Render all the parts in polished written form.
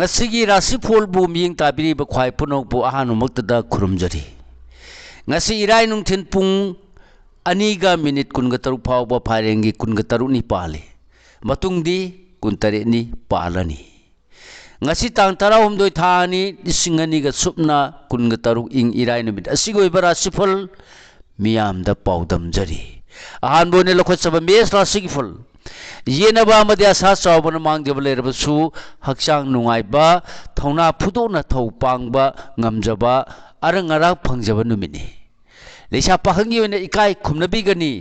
ngasi rasifol bu miying tabiri ba khwai punok bu ahanu maktada khurumjari ngasi irai nungthin pung aniga minute kunga taru phau ba pharengi kunga taru ni pale matungdi kuntare ni palani ngasi tang tarawum doi thani disingani ga supna kunga taru ing irai numit asigoi bara sifol miyam da paudam jari ahan bo ne lokhot sab mes la sigifol yena ba ma dia sa saw ban mang de bler ba su hakchang nungai ba thona phudo na thau pang ba ngamjaba arang ara phangjaba numini leisa pahangi oina ikai khumnabi gani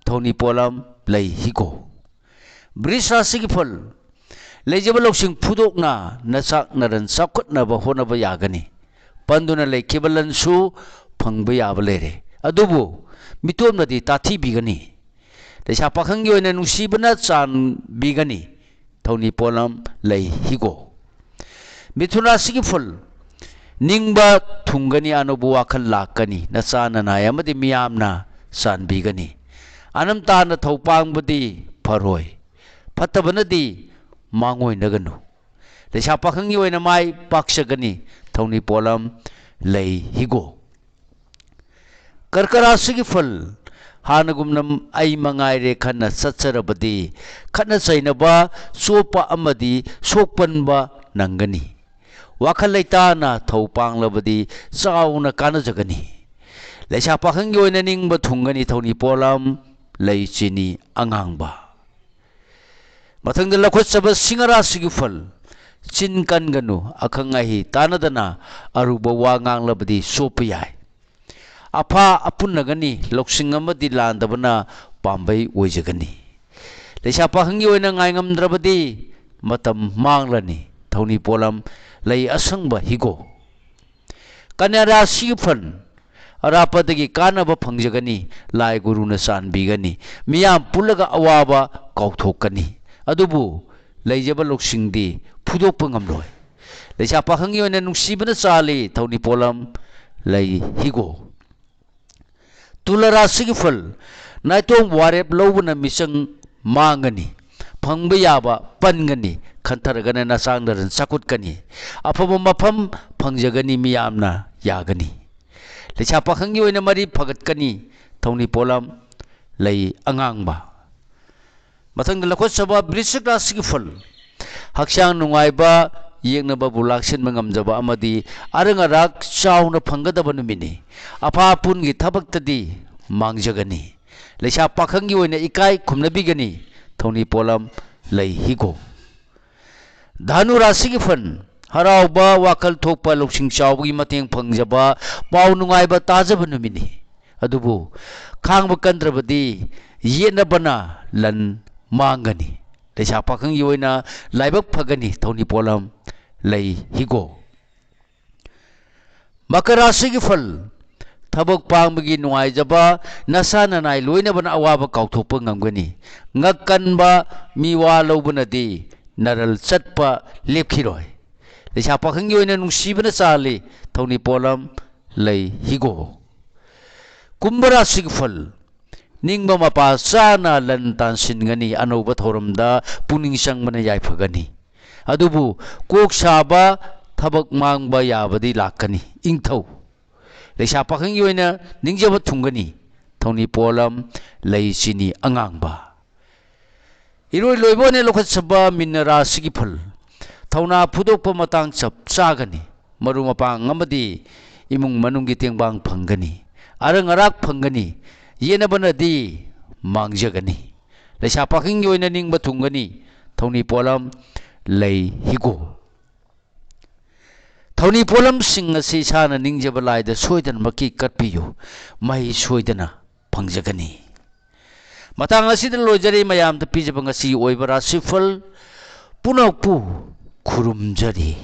thoni polam lei higo brisra sigifol leijaba loksing phudok na nasak naran sakhut na ba hona ba yagani panduna leikibalan su phangba yaba lere adubu mitom nadi tathi bigani leisa pakhangi oina nungsibana chan bigani thoni polam lei higo mithuna sigifol ningba thungani anubu wakhal lakani nachana na yamadi miyamna san bigani anam ta na thopang budi pharoi phattabanadi mangoi naganu leisa pakhangi oina mai paksagani thoni polam lei higo karkara sigifol hanagumnam ai mangaire khana satsarabadi khana sainaba sopa amadi sokpanba nangani wakhal leitana thopang labadi chauna kana jagani leisa pakhangi oina ningba thungani thoni polam leichini angangba mathang de lakhot saba singara sigifal chinkan ganu akhangai tanadana aruba wangang labadi sopayai apa apunagani loksing amadi landabana pambai oijagani leisa pakhangi oina ngaingam drabadi matam manglani thoni polam lei asangba higo kanara sigifan arapadagi kanaba phangjagani lai guruna sanbigani miyam pulaga awaba kauthokani adubu leijaba loksingdi phudokpa ngamloi leisa pakhangi oina nungsibana chali thoni polam lei higo tulara sigifal naitong warep lobuna misang mangani phangba yaba pangani khantaragana nasangdaran sakutkani afaba mafam phangjagani miyamna yagani leisa pakhangi oina mari phagatkani thoni polam lei angangba mathang lakhot saba brisik sigifal hakchang nungaiba yengnaba bulaksin mangamjaba amadi arangarak chauna phanggadaba numini apa pungi thabaktadi mangjagani leisa pakhangi oina ikai khumnabigani thoni polam lei higo dhanu rasigifan harauba wakal thokpa loksing chawgi mateng phangjaba pau nungaiba tajaba numini adubu khangba kandrabadi yenabana lan mangani leisa pakhangi oina laibak phagani thoni polam lei higo makara sigifal thabak pangbagi nungai jaba nasana nai loina bana awaba kauthokpa ngamgani ngakkanba miwa lobunadi naral chatpa lepkhiroi leisa pakhangi oina nungsibana chali thoni polam lei higo kumbara sigifal ningba mapa sana lan tansingani anoba thoramda puning sangmana yaifagani adubu kok saba thabak mangba yabadi lakani ingthau leisa pakhangi oina ningjaba thungani thoni polam leichini angangba iroi loibone lokhot saba minara sigifal thona phudokpa matang chap chagani maru mapang amadi imung manunggi tengbang phangani arang arak phangani yenabanadi mangjagani leisa pakhangi oina ningba thungani thoni polam lei higo thoni polam sing asi sana ningjaba laida soidan maki katpiyo mai soidana phangjagani matang asida lojari mayam da pijaba ngasi oibara sifal punakpu khurumjari